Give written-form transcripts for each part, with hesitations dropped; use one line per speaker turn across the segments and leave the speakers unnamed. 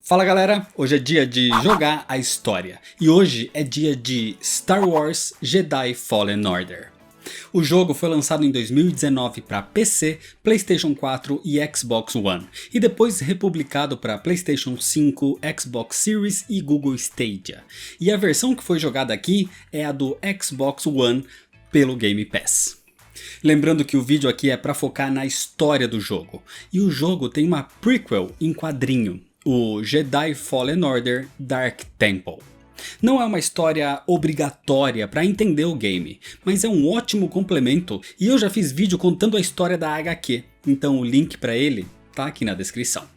Fala galera, hoje é dia de jogar a história e hoje é dia de Star Wars Jedi Fallen Order. O jogo foi lançado em 2019 para PC, PlayStation 4 e Xbox One e depois republicado para PlayStation 5, Xbox Series e Google Stadia. E a versão que foi jogada aqui é a do Xbox One pelo Game Pass. Lembrando que o vídeo aqui é para focar na história do jogo e o jogo tem uma prequel em quadrinho. O Jedi Fallen Order Dark Temple. Não é uma história obrigatória para entender o game, mas é um ótimo complemento e eu já fiz vídeo contando a história da HQ, então o link para ele tá aqui na descrição.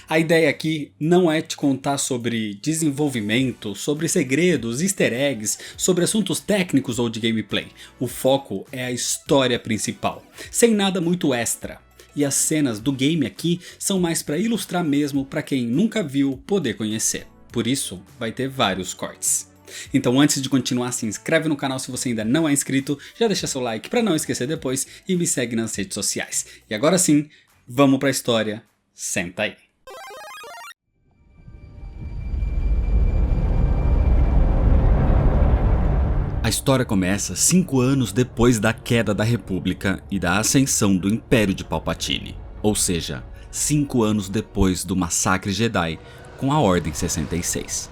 A ideia aqui não é te contar sobre desenvolvimento, sobre segredos, easter eggs, sobre assuntos técnicos ou de gameplay. O foco é a história principal, sem nada muito extra. E as cenas do game aqui são mais para ilustrar mesmo para quem nunca viu poder conhecer. Por isso vai ter vários cortes. Então antes de continuar, se inscreve no canal se você ainda não é inscrito, já deixa seu like para não esquecer depois e me segue nas redes sociais. E agora sim, vamos para a história, senta aí. A história começa 5 anos depois da queda da República e da ascensão do Império de Palpatine, ou seja, 5 anos depois do massacre Jedi com a Ordem 66.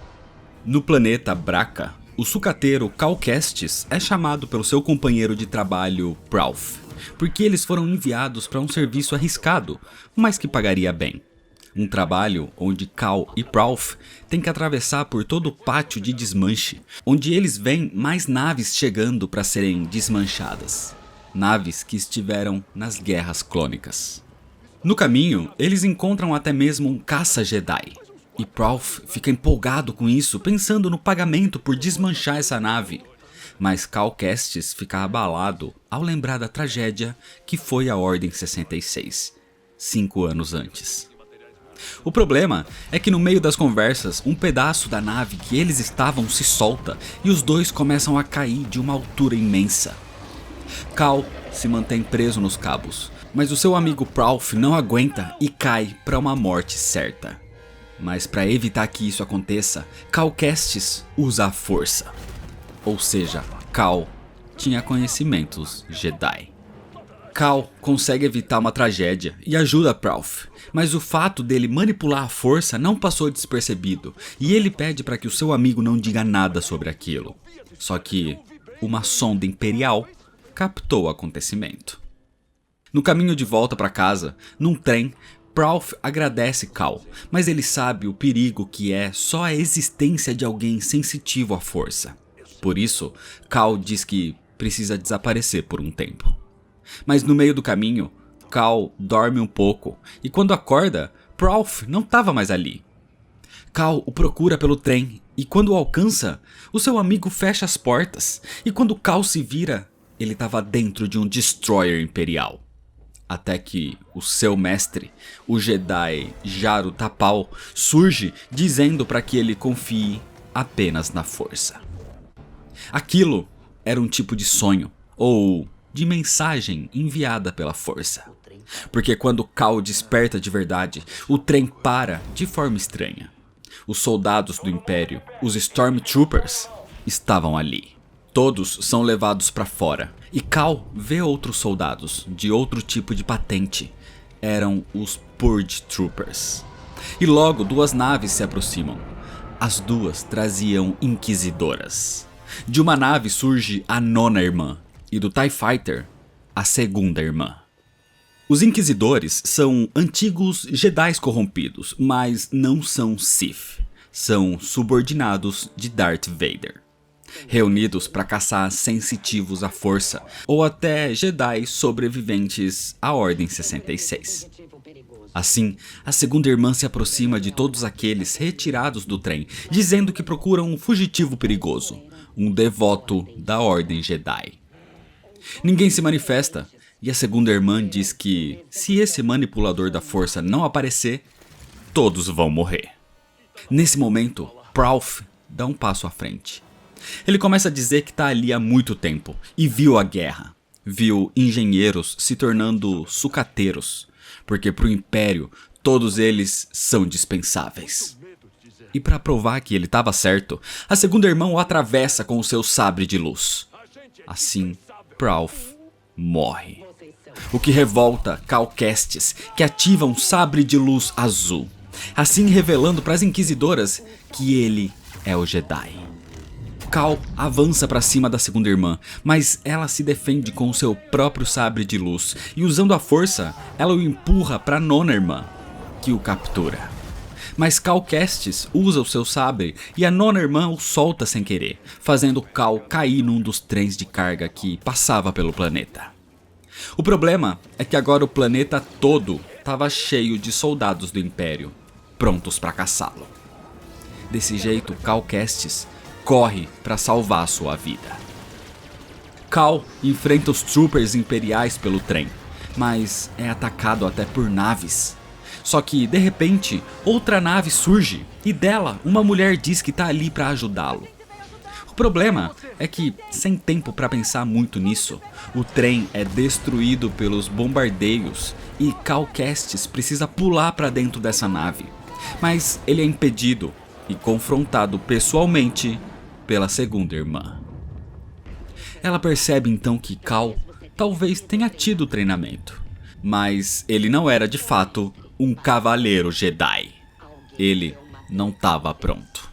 No planeta Bracca, o sucateiro Cal Kestis é chamado pelo seu companheiro de trabalho Prauf, porque eles foram enviados para um serviço arriscado, mas que pagaria bem. Um trabalho onde Cal e Prauf têm que atravessar por todo o pátio de desmanche, onde eles veem mais naves chegando para serem desmanchadas. Naves que estiveram nas guerras clônicas. No caminho, eles encontram até mesmo um caça Jedi. E Prauf fica empolgado com isso, pensando no pagamento por desmanchar essa nave. Mas Cal Kestis fica abalado ao lembrar da tragédia que foi a Ordem 66, 5 anos antes. O problema é que no meio das conversas, um pedaço da nave que eles estavam se solta e os dois começam a cair de uma altura imensa. Cal se mantém preso nos cabos, mas o seu amigo Prauf não aguenta e cai para uma morte certa. Mas para evitar que isso aconteça, Cal Kestis usa a força. Ou seja, Cal tinha conhecimentos Jedi. Cal consegue evitar uma tragédia e ajuda Prauf, mas o fato dele manipular a força não passou despercebido e ele pede para que o seu amigo não diga nada sobre aquilo. Só que uma sonda imperial captou o acontecimento. No caminho de volta para casa, num trem, Prauf agradece Cal, mas ele sabe o perigo que é só a existência de alguém sensitivo à força. Por isso, Cal diz que precisa desaparecer por um tempo. Mas no meio do caminho, Cal dorme um pouco e quando acorda, Prauf não estava mais ali. Cal o procura pelo trem e quando o alcança, o seu amigo fecha as portas e quando Cal se vira, ele estava dentro de um destroyer imperial. Até que o seu mestre, o Jedi Jaro Tapal, surge dizendo para que ele confie apenas na força. Aquilo era um tipo de sonho, ou de mensagem enviada pela força. Porque quando Cal desperta de verdade, o trem para de forma estranha. Os soldados do Império, os Stormtroopers, estavam ali. Todos são levados para fora e Cal vê outros soldados de outro tipo de patente. Eram os Purge Troopers. E logo 2 naves se aproximam. As 2 traziam inquisidoras. De uma nave surge a 9ª irmã e do TIE Fighter, a 2ª irmã. Os Inquisidores são antigos Jedis corrompidos, mas não são Sith. São subordinados de Darth Vader. Reunidos para caçar sensitivos à força, ou até Jedi sobreviventes à Ordem 66. Assim, a 2ª irmã se aproxima de todos aqueles retirados do trem, dizendo que procuram um fugitivo perigoso, um devoto da Ordem Jedi. Ninguém se manifesta, e a 2ª irmã diz que, se esse manipulador da força não aparecer, todos vão morrer. Nesse momento, Prauf dá um passo à frente. Ele começa a dizer que está ali há muito tempo, e viu a guerra. Viu engenheiros se tornando sucateiros, porque para o Império, todos eles são dispensáveis. E para provar que ele estava certo, a segunda irmã o atravessa com o seu sabre de luz. Assim, Pralf morre. O que revolta Cal Kestis, que ativa um sabre de luz azul, assim revelando para as Inquisidoras que ele é o Jedi. Cal avança para cima da segunda irmã, mas ela se defende com o seu próprio sabre de luz e, usando a força, ela o empurra para a nona irmã, que o captura. Mas Cal Kestis usa o seu sabre e a nona irmã o solta sem querer, fazendo Cal cair num dos trens de carga que passava pelo planeta. O problema é que agora o planeta todo estava cheio de soldados do Império, prontos para caçá-lo. Desse jeito, Cal Kestis corre para salvar sua vida. Cal enfrenta os troopers imperiais pelo trem, mas é atacado até por naves. Só que, de repente, outra nave surge e dela uma mulher diz que está ali para ajudá-lo. O problema é que, sem tempo para pensar muito nisso, o trem é destruído pelos bombardeios e Cal Kestis precisa pular para dentro dessa nave. Mas ele é impedido e confrontado pessoalmente pela segunda irmã. Ela percebe então que Cal talvez tenha tido treinamento, mas ele não era de fato um cavaleiro Jedi. Ele não estava pronto.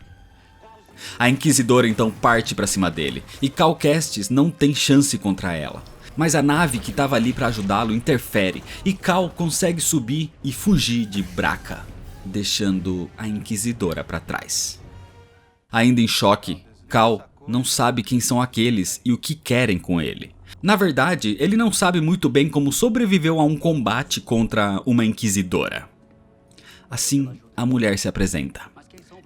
A Inquisidora então parte para cima dele e Cal Kestis não tem chance contra ela. Mas a nave que estava ali para ajudá-lo interfere e Cal consegue subir e fugir de Bracca, deixando a Inquisidora para trás. Ainda em choque, Cal não sabe quem são aqueles e o que querem com ele. Na verdade, ele não sabe muito bem como sobreviveu a um combate contra uma Inquisidora. Assim, a mulher se apresenta.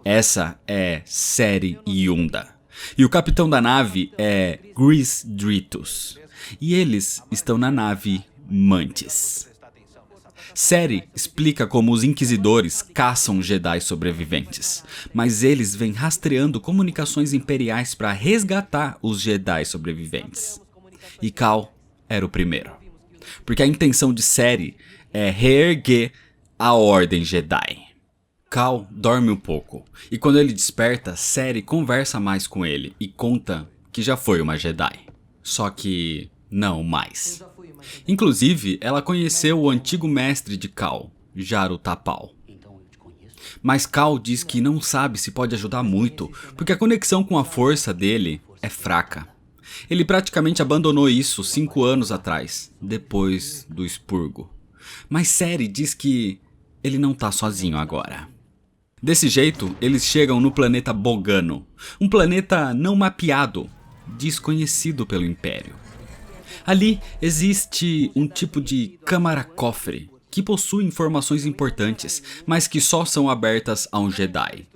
Essa é Cere Yunda. E o capitão da nave é Greez Dritus. E eles estão na nave Mantis. Cere explica como os Inquisidores caçam Jedi sobreviventes, mas eles vêm rastreando comunicações imperiais para resgatar os Jedi sobreviventes. E Cal era o primeiro, porque a intenção de Cere é reerguer a Ordem Jedi. Cal dorme um pouco, e quando ele desperta, Cere conversa mais com ele e conta que já foi uma Jedi, só que não mais. Inclusive, ela conheceu o antigo mestre de Cal, Jaro Tapal. Mas Cal diz que não sabe se pode ajudar muito, porque a conexão com a força dele é fraca. Ele praticamente abandonou isso 5 anos atrás, depois do expurgo. Mas Cere diz que ele não tá sozinho agora. Desse jeito, eles chegam no planeta Bogano, um planeta não mapeado, desconhecido pelo Império. Ali existe um tipo de câmara-cofre que possui informações importantes, mas que só são abertas a um Jedi.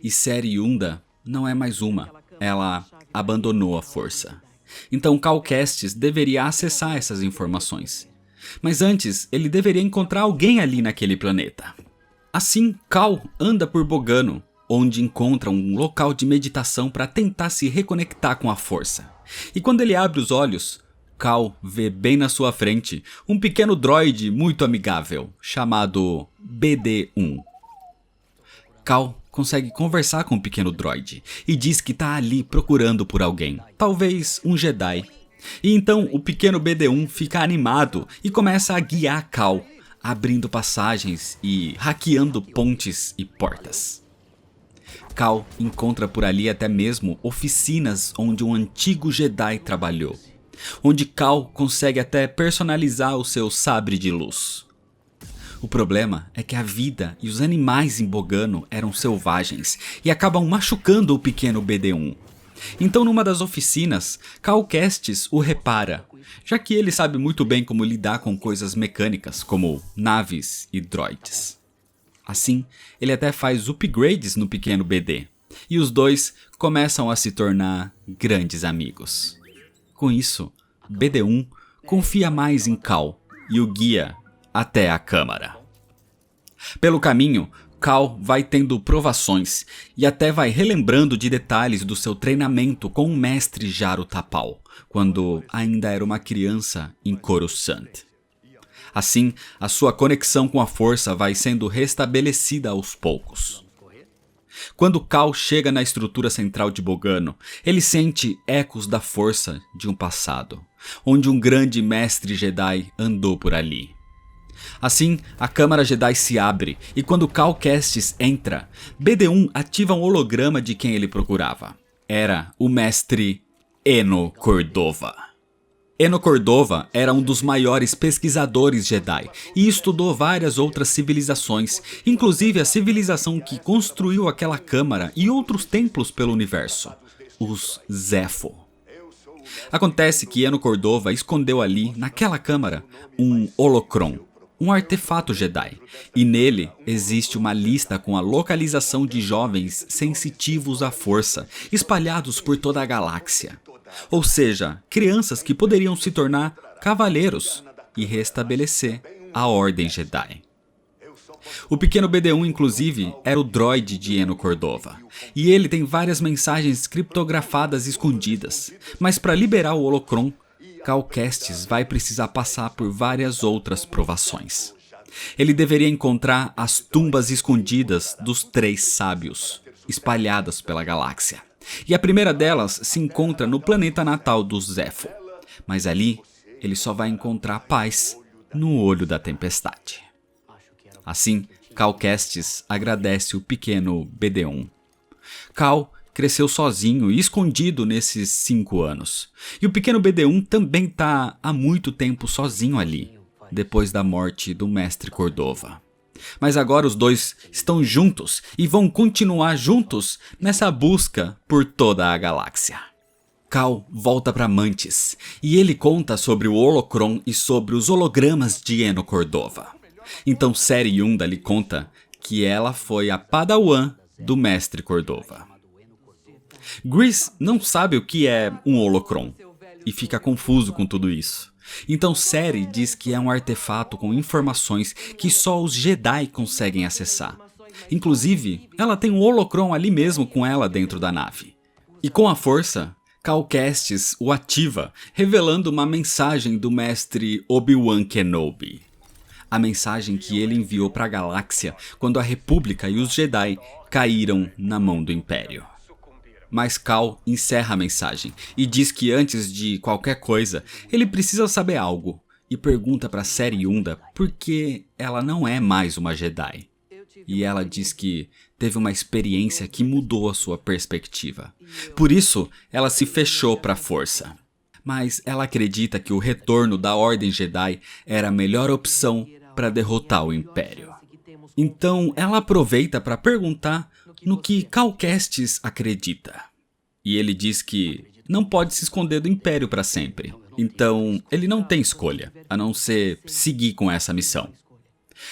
E Cere Yunda não é mais uma, ela abandonou a força. Então Cal Kestis deveria acessar essas informações. Mas antes, ele deveria encontrar alguém ali naquele planeta. Assim, Cal anda por Bogano, onde encontra um local de meditação para tentar se reconectar com a força. E quando ele abre os olhos, Cal vê bem na sua frente um pequeno droide muito amigável, chamado BD-1. Cal consegue conversar com o pequeno droide e diz que está ali procurando por alguém, talvez um Jedi. E então o pequeno BD-1 fica animado e começa a guiar Cal, abrindo passagens e hackeando pontes e portas. Cal encontra por ali até mesmo oficinas onde um antigo Jedi trabalhou, onde Cal consegue até personalizar o seu sabre de luz. O problema é que a vida e os animais em Bogano eram selvagens e acabam machucando o pequeno BD-1. Então numa das oficinas, Cal Kestis o repara, já que ele sabe muito bem como lidar com coisas mecânicas como naves e droids. Assim, ele até faz upgrades no pequeno BD, e os dois começam a se tornar grandes amigos. Com isso, BD-1 confia mais em Cal e o guia até a câmara. Pelo caminho, Cal vai tendo provações e até vai relembrando de detalhes do seu treinamento com o mestre Jaro Tapal, quando ainda era uma criança em Coruscant. Assim, a sua conexão com a força vai sendo restabelecida aos poucos. Quando Cal chega na estrutura central de Bogano, ele sente ecos da força de um passado, onde um grande mestre Jedi andou por ali. Assim, a Câmara Jedi se abre e quando Cal Kestis entra, BD-1 ativa um holograma de quem ele procurava. Era o mestre Eno Cordova. Eno Cordova era um dos maiores pesquisadores Jedi e estudou várias outras civilizações, inclusive a civilização que construiu aquela câmara e outros templos pelo universo, os Zeffo. Acontece que Eno Cordova escondeu ali, naquela câmara, um holocron, um artefato Jedi, e nele existe uma lista com a localização de jovens sensitivos à força, espalhados por toda a galáxia. Ou seja, crianças que poderiam se tornar cavaleiros e restabelecer a Ordem Jedi. O pequeno BD-1, inclusive, era o droide de Eno Cordova, e ele tem várias mensagens criptografadas escondidas, mas para liberar o holocron, Cal Kestis vai precisar passar por várias outras provações. Ele deveria encontrar as tumbas escondidas dos 3 sábios, espalhadas pela galáxia. E a primeira delas se encontra no planeta natal dos Zeffo. Mas ali, ele só vai encontrar paz no olho da tempestade. Assim, Cal Kestis agradece o pequeno BD-1. Cal cresceu sozinho e escondido nesses 5 anos. E o pequeno BD-1 também está há muito tempo sozinho ali, depois da morte do mestre Cordova. Mas agora os dois estão juntos e vão continuar juntos nessa busca por toda a galáxia. Cal volta para Mantis e ele conta sobre o holocron e sobre os hologramas de Eno Cordova. Então Cere Yunda lhe conta que ela foi a padawan do mestre Cordova. Grease não sabe o que é um holocron e fica confuso com tudo isso. Então Cere diz que é um artefato com informações que só os Jedi conseguem acessar. Inclusive, ela tem um holocron ali mesmo com ela dentro da nave. E com a força, Cal Kestis o ativa, revelando uma mensagem do mestre Obi-Wan Kenobi. A mensagem que ele enviou para a galáxia quando a República e os Jedi caíram na mão do Império. Mas Cal encerra a mensagem e diz que antes de qualquer coisa, ele precisa saber algo. E pergunta para Cere Yunda por que ela não é mais uma Jedi. E ela diz que teve uma experiência que mudou a sua perspectiva. Por isso, ela se fechou para a força. Mas ela acredita que o retorno da Ordem Jedi era a melhor opção para derrotar o Império. Então, ela aproveita para perguntar no que Cal Kestis acredita. E ele diz que não pode se esconder do Império para sempre. Então, ele não tem escolha, a não ser seguir com essa missão.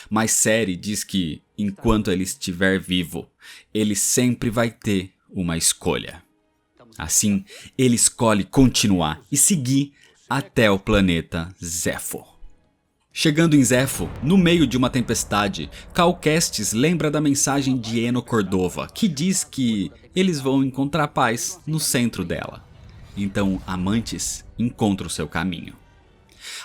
Mas Cere diz que, enquanto ele estiver vivo, ele sempre vai ter uma escolha. Assim, ele escolhe continuar e seguir até o planeta Zeffo. Chegando em Zeffo, no meio de uma tempestade, Cal Kestis lembra da mensagem de Eno Cordova, que diz que eles vão encontrar paz no centro dela. Então Mantis encontra o seu caminho.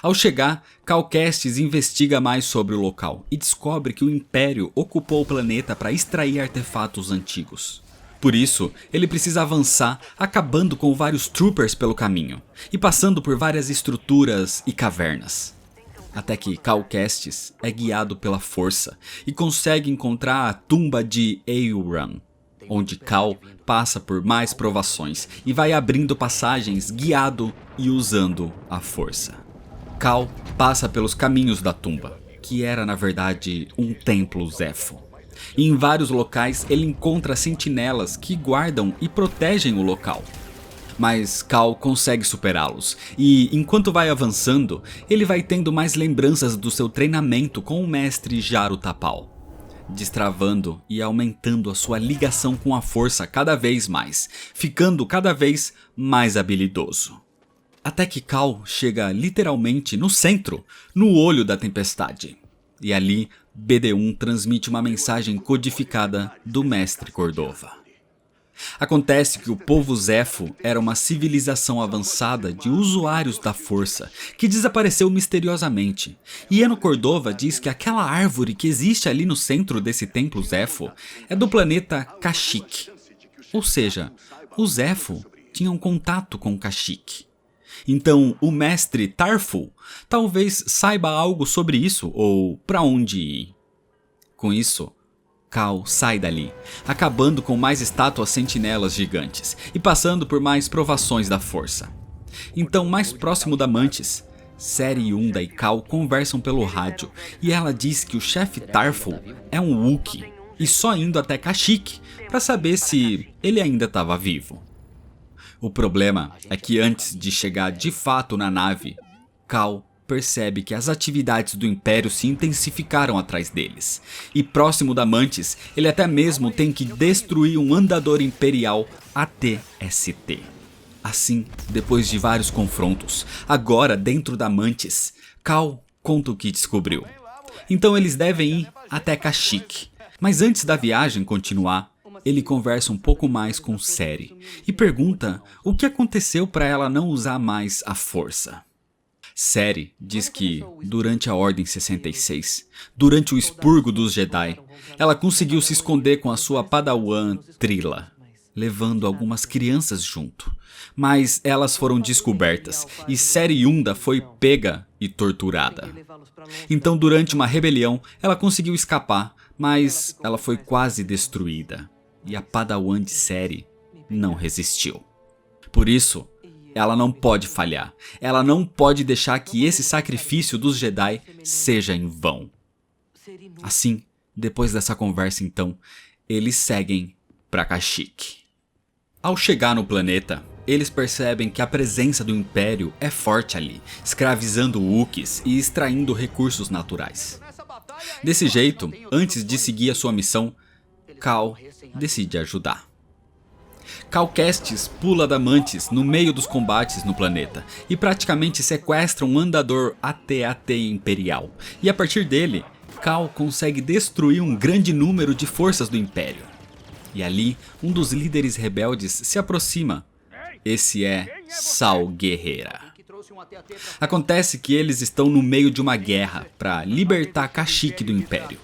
Ao chegar, Cal Kestis investiga mais sobre o local e descobre que o Império ocupou o planeta para extrair artefatos antigos. Por isso, ele precisa avançar, acabando com vários troopers pelo caminho e passando por várias estruturas e cavernas. Até que Cal Kestis é guiado pela força e consegue encontrar a tumba de Euron, onde Cal passa por mais provações e vai abrindo passagens guiado e usando a força. Cal passa pelos caminhos da tumba, que era na verdade um templo Zeffo. E em vários locais ele encontra sentinelas que guardam e protegem o local. Mas Cal consegue superá-los, e enquanto vai avançando, ele vai tendo mais lembranças do seu treinamento com o mestre Jaro Tapal, destravando e aumentando a sua ligação com a força cada vez mais, ficando cada vez mais habilidoso. Até que Cal chega literalmente no centro, no olho da tempestade, e ali BD-1 transmite uma mensagem codificada do mestre Cordova. Acontece que o povo Zefo era uma civilização avançada de usuários da força, que desapareceu misteriosamente. E Eno Cordova diz que aquela árvore que existe ali no centro desse templo Zefo é do planeta Kashyyyk. Ou seja, os Zefo tinham contato com Kashyyyk. Então o mestre Tarful talvez saiba algo sobre isso ou para onde ir. Com isso, Cal sai dali, acabando com mais estátuas sentinelas gigantes e passando por mais provações da força. Então, mais próximo da Mantis, Cere Yunda e Cal conversam pelo rádio e ela diz que o chefe Tarful é um Wookiee e só indo até Kashyyyk para saber se ele ainda estava vivo. O problema é que antes de chegar de fato na nave, Cal percebe que as atividades do Império se intensificaram atrás deles. E próximo da Mantis, ele até mesmo tem que destruir um andador imperial AT-ST. Assim, depois de vários confrontos, agora dentro da Mantis, Cal conta o que descobriu. Então eles devem ir até Kashyyyk. Mas antes da viagem continuar, ele conversa um pouco mais com Cere e pergunta o que aconteceu para ela não usar mais a força. Cere diz que, durante a Ordem 66, durante o expurgo dos Jedi, ela conseguiu se esconder com a sua padawan Trilla, levando algumas crianças junto. Mas elas foram descobertas e Cere Yunda foi pega e torturada. Então, durante uma rebelião, ela conseguiu escapar, mas ela foi quase destruída. E a padawan de Cere não resistiu. Por isso, ela não pode falhar. Ela não pode deixar que esse sacrifício dos Jedi seja em vão. Assim, depois dessa conversa então, eles seguem para Kashyyyk. Ao chegar no planeta, eles percebem que a presença do Império é forte ali, escravizando Wookiees e extraindo recursos naturais. Desse jeito, antes de seguir a sua missão, Cal decide ajudar. Cal Kestis pula da Mantis no meio dos combates no planeta e praticamente sequestra um andador AT-AT imperial. E a partir dele, Cal consegue destruir um grande número de forças do Império. E ali, um dos líderes rebeldes se aproxima. Esse é Saw Gerrera. Acontece que eles estão no meio de uma guerra para libertar Kashyyyk do Império.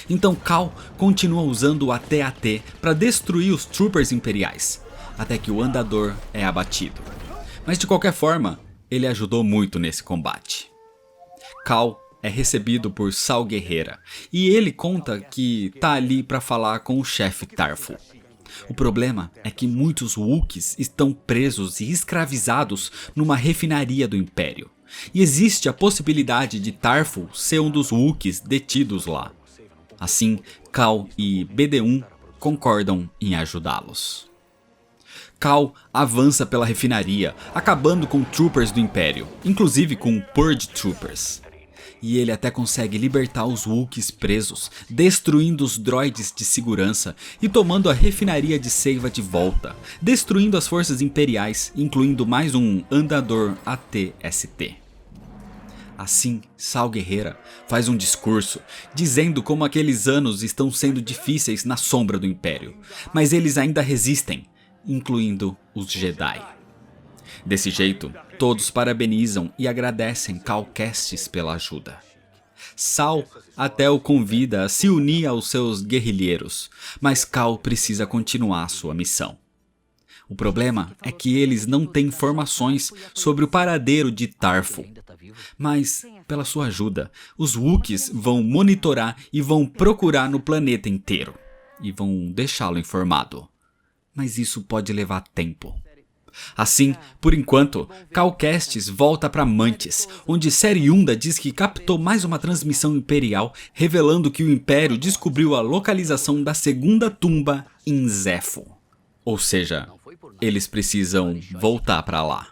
Então Cal continua usando o AT-AT para destruir os troopers imperiais, até que o andador é abatido. Mas de qualquer forma, ele ajudou muito nesse combate. Cal é recebido por Saw Gerrera e ele conta que tá ali para falar com o chefe Tarful. O problema é que muitos Wookiees estão presos e escravizados numa refinaria do Império. E existe a possibilidade de Tarful ser um dos Wookiees detidos lá. Assim, Cal e BD-1 concordam em ajudá-los. Cal avança pela refinaria, acabando com troopers do Império, inclusive com Purge Troopers. E ele até consegue libertar os Wookiees presos, destruindo os droids de segurança e tomando a refinaria de Seiva de volta, destruindo as forças imperiais, incluindo mais um andador AT-ST. Assim, Saw Gerrera faz um discurso dizendo como aqueles anos estão sendo difíceis na sombra do Império, mas eles ainda resistem, incluindo os Jedi. Desse jeito, todos parabenizam e agradecem Cal Kestis pela ajuda. Saw até o convida a se unir aos seus guerrilheiros, mas Cal precisa continuar sua missão. O problema é que eles não têm informações sobre o paradeiro de Tarful. Mas, pela sua ajuda, os Wookiees vão monitorar e vão procurar no planeta inteiro. E vão deixá-lo informado. Mas isso pode levar tempo. Assim, por enquanto, Cal Kestis volta para Mantis, onde Cere Yunda diz que captou mais uma transmissão imperial, revelando que o Império descobriu a localização da segunda tumba em Zefo. Ou seja, eles precisam voltar para lá.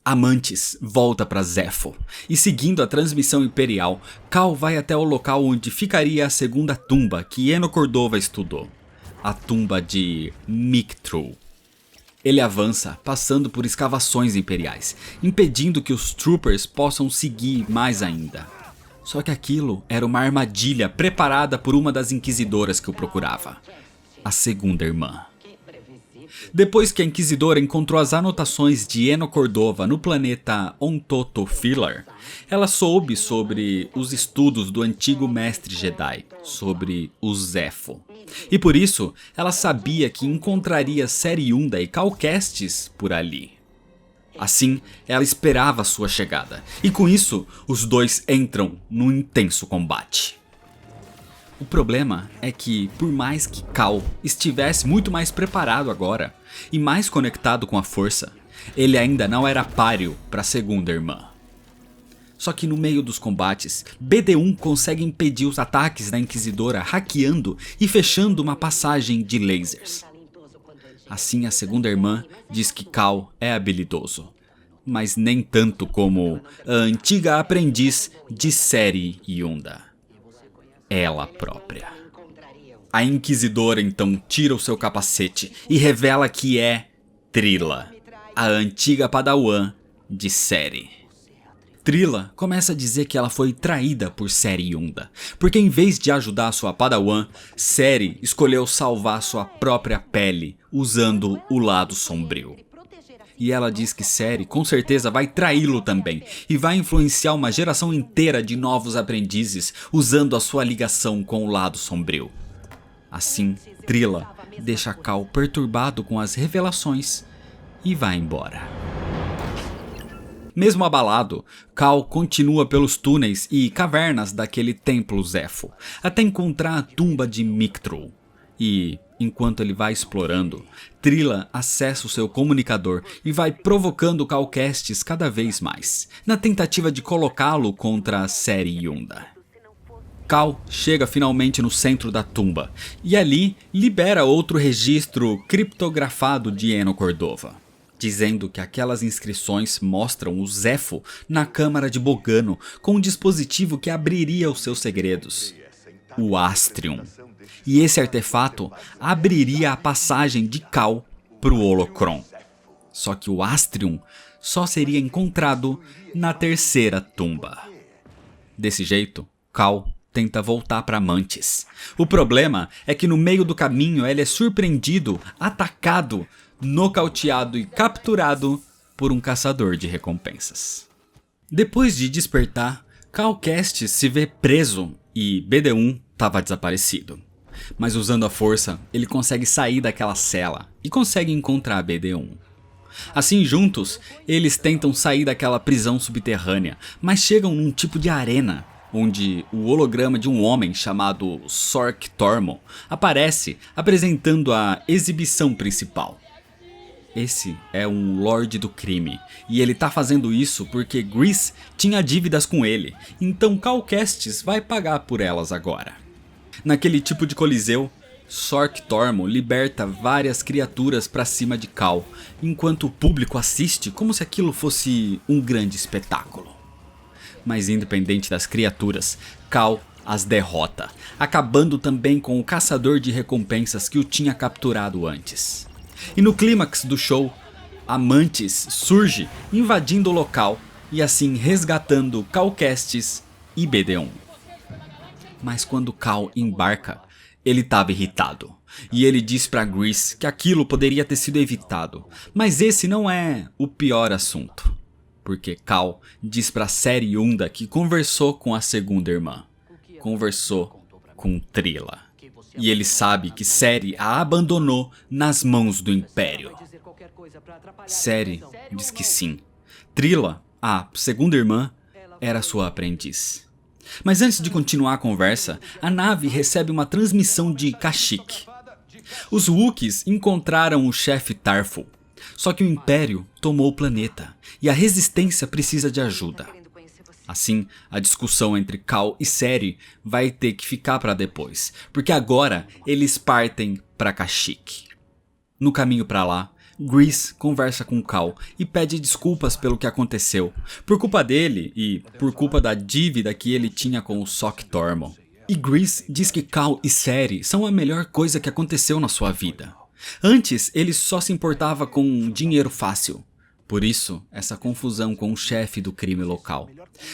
A Mantis volta para Zefo, e seguindo a transmissão imperial, Cal vai até o local onde ficaria a segunda tumba que Eno Cordova estudou, a tumba de Miktrull. Ele avança, passando por escavações imperiais, impedindo que os troopers possam seguir mais ainda. Só que aquilo era uma armadilha preparada por uma das inquisidoras que o procurava, a segunda irmã. Depois que a Inquisidora encontrou as anotações de Eno Cordova no planeta Ontoto Filar, ela soube sobre os estudos do antigo mestre Jedi, sobre o Zeffo. E por isso, ela sabia que encontraria Seriunda e Cal Kestis por ali. Assim, ela esperava sua chegada, e com isso, os dois entram num intenso combate. O problema é que, por mais que Cal estivesse muito mais preparado agora, e mais conectado com a força, ele ainda não era páreo para a segunda irmã. Só que no meio dos combates, BD-1 consegue impedir os ataques da Inquisidora hackeando e fechando uma passagem de lasers. Assim, a segunda irmã diz que Cal é habilidoso, mas nem tanto como a antiga aprendiz de Seri Yunda, ela própria. A Inquisidora então tira o seu capacete e revela que é Trilla, a antiga padawan de Seri. Trilla começa a dizer que ela foi traída por Seri Yunda, porque em vez de ajudar sua padawan, Seri escolheu salvar sua própria pele usando o lado sombrio. E ela diz que Seri com certeza vai traí-lo também e vai influenciar uma geração inteira de novos aprendizes usando a sua ligação com o lado sombrio. Assim, Trilla deixa Cal perturbado com as revelações e vai embora. Mesmo abalado, Cal continua pelos túneis e cavernas daquele templo Zeffo, até encontrar a tumba de Mictrol. E, enquanto ele vai explorando, Trilla acessa o seu comunicador e vai provocando Cal Kestis cada vez mais, na tentativa de colocá-lo contra Seri Yunda. Cal chega finalmente no centro da tumba, e ali libera outro registro criptografado de Eno Cordova, dizendo que aquelas inscrições mostram o Zeffo na câmara de Bogano com um dispositivo que abriria os seus segredos, o Astrium. E esse artefato abriria a passagem de Cal para o Holocron. Só que o Astrium só seria encontrado na terceira tumba. Desse jeito, Cal tenta voltar para Mantis. O problema é que no meio do caminho ele é surpreendido, atacado, nocauteado e capturado por um caçador de recompensas. Depois de despertar, Cal Kestis se vê preso e BD-1 estava desaparecido. Mas usando a força, ele consegue sair daquela cela e consegue encontrar BD-1. Assim, juntos, eles tentam sair daquela prisão subterrânea, mas chegam num tipo de arena, onde o holograma de um homem chamado Sork Tormo aparece apresentando a exibição principal. Esse é um Lorde do Crime, e ele tá fazendo isso porque Grease tinha dívidas com ele, então Cal Kestis vai pagar por elas agora. Naquele tipo de coliseu, Sork Tormo liberta várias criaturas pra cima de Cal, enquanto o público assiste como se aquilo fosse um grande espetáculo. Mas independente das criaturas, Cal as derrota, acabando também com o caçador de recompensas que o tinha capturado antes. E no clímax do show, a Mantis surge invadindo o local e assim resgatando Cal Kestis e BD-1. Mas quando Cal embarca, ele estava irritado. E ele diz para Grease que aquilo poderia ter sido evitado. Mas esse não é o pior assunto. Porque Cal diz para Seri Yunda que conversou com a segunda irmã. Conversou com Trilla. E ele sabe que Seri a abandonou nas mãos do Império. Seri diz que sim. Trilla, a segunda irmã, era sua aprendiz. Mas antes de continuar a conversa, a nave recebe uma transmissão de Kashyyyk. Os Wookiees encontraram o chefe Tarful. Só que o Império tomou o planeta e a Resistência precisa de ajuda. Assim, a discussão entre Cal e Seri vai ter que ficar para depois, porque agora eles partem para Kashyyyk. No caminho para lá, Grease conversa com Cal e pede desculpas pelo que aconteceu, por culpa dele e por culpa da dívida que ele tinha com o Sork Tormo. E Grease diz que Cal e Seri são a melhor coisa que aconteceu na sua vida. Antes, ele só se importava com dinheiro fácil. Por isso, essa confusão com o chefe do crime local.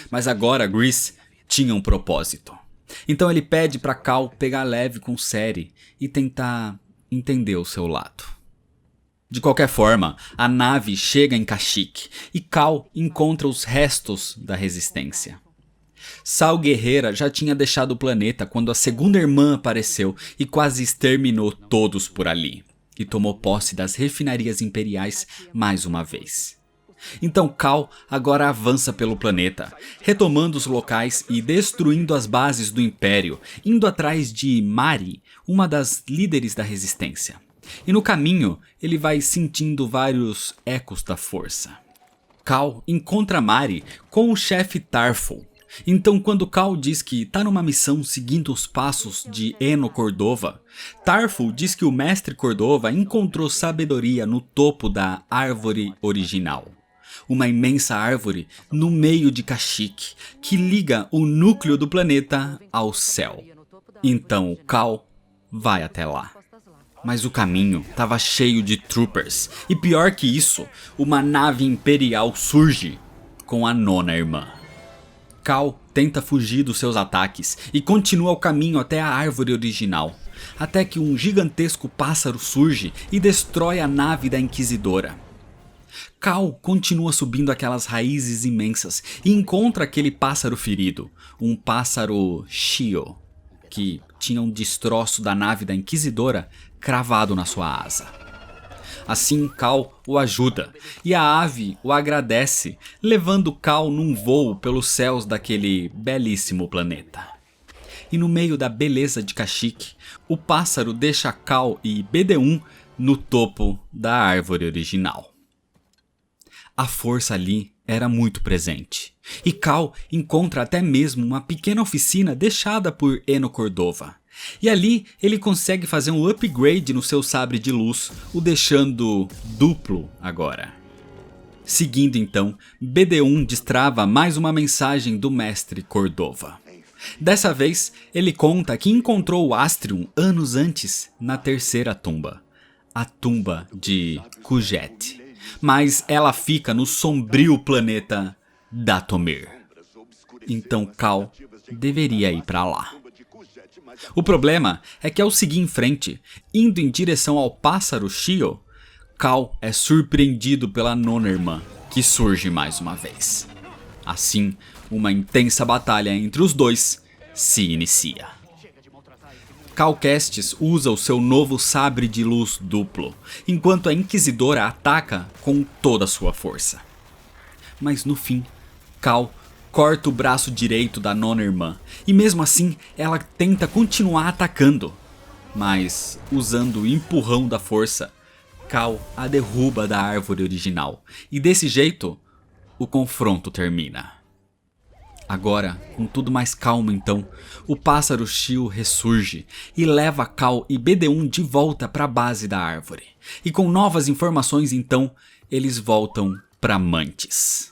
Mas agora Grease tinha um propósito. Então ele pede para Cal pegar leve com Seri e tentar entender o seu lado. De qualquer forma, a nave chega em Kashyyyk e Cal encontra os restos da resistência. Sal Guerreira já tinha deixado o planeta quando a segunda irmã apareceu e quase exterminou todos por ali, e tomou posse das refinarias imperiais mais uma vez. Então Cal agora avança pelo planeta, retomando os locais e destruindo as bases do Império, indo atrás de Mari, uma das líderes da resistência. E no caminho, ele vai sentindo vários ecos da força. Cal encontra Mari com o chefe Tarful. Então quando Cal diz que está numa missão seguindo os passos de Eno Cordova, Tarful diz que o mestre Cordova encontrou sabedoria no topo da árvore original. Uma imensa árvore no meio de Kashyyyk, que liga o núcleo do planeta ao céu. Então Cal vai até lá. Mas o caminho estava cheio de troopers, e pior que isso, uma nave imperial surge com a nona irmã. Cal tenta fugir dos seus ataques e continua o caminho até a árvore original, até que um gigantesco pássaro surge e destrói a nave da Inquisidora. Cal continua subindo aquelas raízes imensas e encontra aquele pássaro ferido, um pássaro Shio, que tinha um destroço da nave da Inquisidora cravado na sua asa. Assim Cal o ajuda e a ave o agradece, levando Cal num voo pelos céus daquele belíssimo planeta. E no meio da beleza de Kashyyyk, o pássaro deixa Cal e BD-1 no topo da árvore original. A força ali era muito presente, e Cal encontra até mesmo uma pequena oficina deixada por Eno Cordova. E ali ele consegue fazer um upgrade no seu sabre de luz, o deixando duplo agora. Seguindo então, BD-1 destrava mais uma mensagem do mestre Cordova. Dessa vez, ele conta que encontrou o Astrium anos antes na terceira tumba, a tumba de Kujet. Mas ela fica no sombrio planeta Dathomir. Então Cal deveria ir para lá. O problema é que ao seguir em frente, indo em direção ao pássaro Shio, Cal é surpreendido pela nona irmã, que surge mais uma vez. Assim, uma intensa batalha entre os dois se inicia. Cal Kestis usa o seu novo sabre de luz duplo, enquanto a Inquisidora ataca com toda a sua força. Mas no fim, Cal corta o braço direito da nona irmã, e mesmo assim ela tenta continuar atacando. Mas, usando o empurrão da força, Cal a derruba da árvore original, e desse jeito, o confronto termina. Agora, com tudo mais calmo então, o pássaro Shio ressurge e leva Cal e BD-1 de volta para a base da árvore. E com novas informações então, eles voltam para Mantis.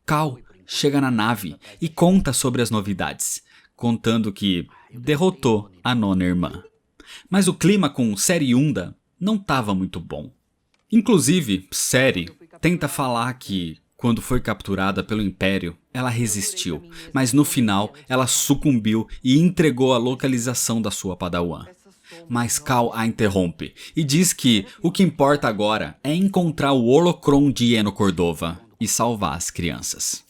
Cal chega na nave e conta sobre as novidades, contando que derrotou a nona irmã. Mas o clima com Seri Unda não estava muito bom. Inclusive, Seri tenta falar que quando foi capturada pelo Império, ela resistiu, mas no final ela sucumbiu e entregou a localização da sua padawan. Mas Cal a interrompe e diz que o que importa agora é encontrar o Holocron de Eno Cordova e salvar as crianças.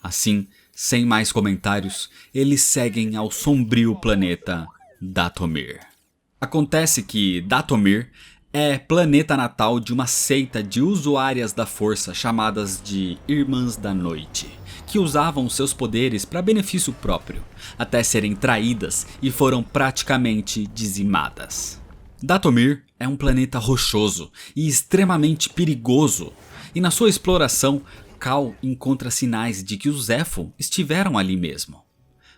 Assim, sem mais comentários, eles seguem ao sombrio planeta Dathomir. Acontece que Dathomir é planeta natal de uma seita de usuárias da força chamadas de Irmãs da Noite, que usavam seus poderes para benefício próprio, até serem traídas e foram praticamente dizimadas. Dathomir é um planeta rochoso e extremamente perigoso, e na sua exploração, Cal encontra sinais de que os Zeffo estiveram ali mesmo.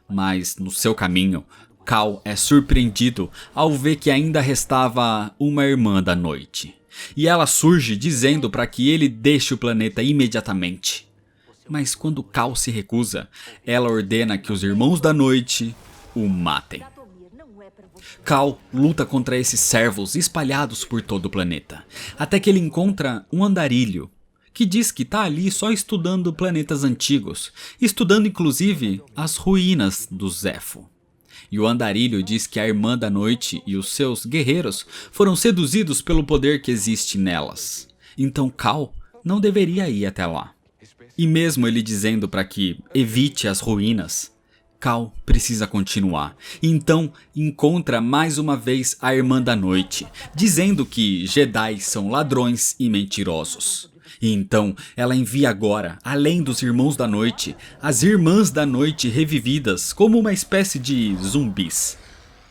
Mas no seu caminho, Cal é surpreendido ao ver que ainda restava uma Irmã da Noite. E ela surge dizendo para que ele deixe o planeta imediatamente. Mas quando Cal se recusa, ela ordena que os Irmãos da Noite o matem. Cal luta contra esses servos espalhados por todo o planeta, até que ele encontra um andarilho, que diz que está ali só estudando planetas antigos, estudando inclusive as ruínas do Zeffo. E o andarilho diz que a Irmã da Noite e os seus guerreiros foram seduzidos pelo poder que existe nelas. Então Cal não deveria ir até lá. E mesmo ele dizendo para que evite as ruínas, Cal precisa continuar. Então encontra mais uma vez a Irmã da Noite, dizendo que Jedi são ladrões e mentirosos. E então ela envia agora, além dos Irmãos da Noite, as Irmãs da Noite revividas como uma espécie de zumbis.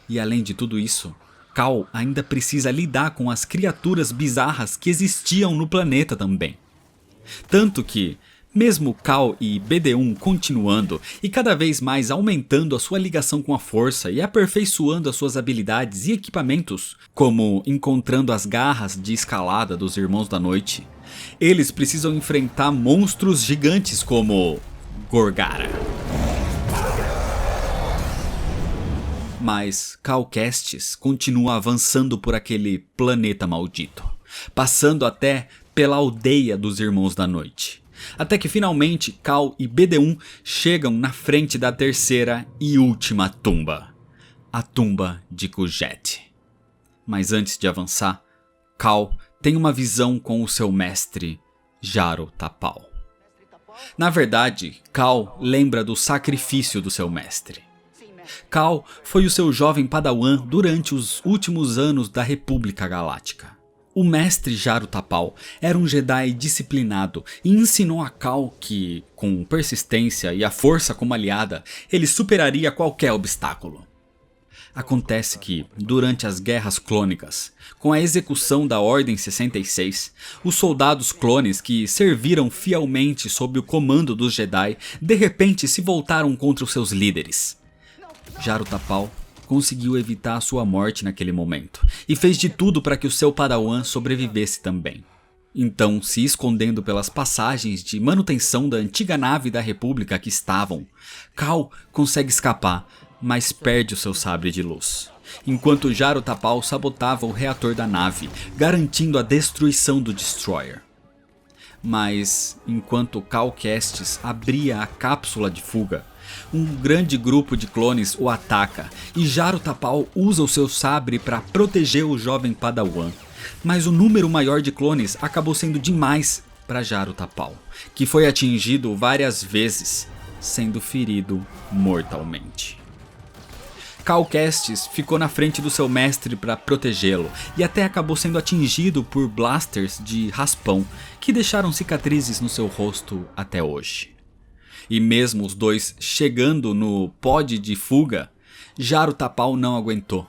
E além de tudo isso, Cal ainda precisa lidar com as criaturas bizarras que existiam no planeta também. Tanto que, mesmo Cal e BD-1 continuando e cada vez mais aumentando a sua ligação com a força e aperfeiçoando as suas habilidades e equipamentos, como encontrando as garras de escalada dos Irmãos da Noite, eles precisam enfrentar monstros gigantes como Gorgara. Mas Cal Kestis continua avançando por aquele planeta maldito, passando até pela aldeia dos Irmãos da Noite. Até que finalmente Cal e BD-1 chegam na frente da terceira e última tumba, a tumba de Kujet. Mas antes de avançar, Cal tem uma visão com o seu mestre, Jaro Tapal. Na verdade, Cal lembra do sacrifício do seu mestre. Cal foi o seu jovem padawan durante os últimos anos da República Galáctica. O mestre Jaro Tapal era um Jedi disciplinado e ensinou a Cal que, com persistência e a força como aliada, ele superaria qualquer obstáculo. Acontece que, durante as guerras clônicas, com a execução da Ordem 66, os soldados clones que serviram fielmente sob o comando dos Jedi de repente se voltaram contra os seus líderes. Jaro Tapal conseguiu evitar a sua morte naquele momento e fez de tudo para que o seu padawan sobrevivesse também. Então, se escondendo pelas passagens de manutenção da antiga nave da República que estavam, Cal consegue escapar, mas perde o seu sabre de luz, enquanto Jaro Tapal sabotava o reator da nave, garantindo a destruição do Destroyer. Mas, enquanto Cal Kestis abria a cápsula de fuga, um grande grupo de clones o ataca e Jaro Tapal usa o seu sabre para proteger o jovem padawan. Mas o número maior de clones acabou sendo demais para Jaro Tapal, que foi atingido várias vezes, sendo ferido mortalmente. Cal Kestis ficou na frente do seu mestre para protegê-lo e até acabou sendo atingido por blasters de raspão que deixaram cicatrizes no seu rosto até hoje. E mesmo os dois chegando no pod de fuga, Jaro Tapal não aguentou.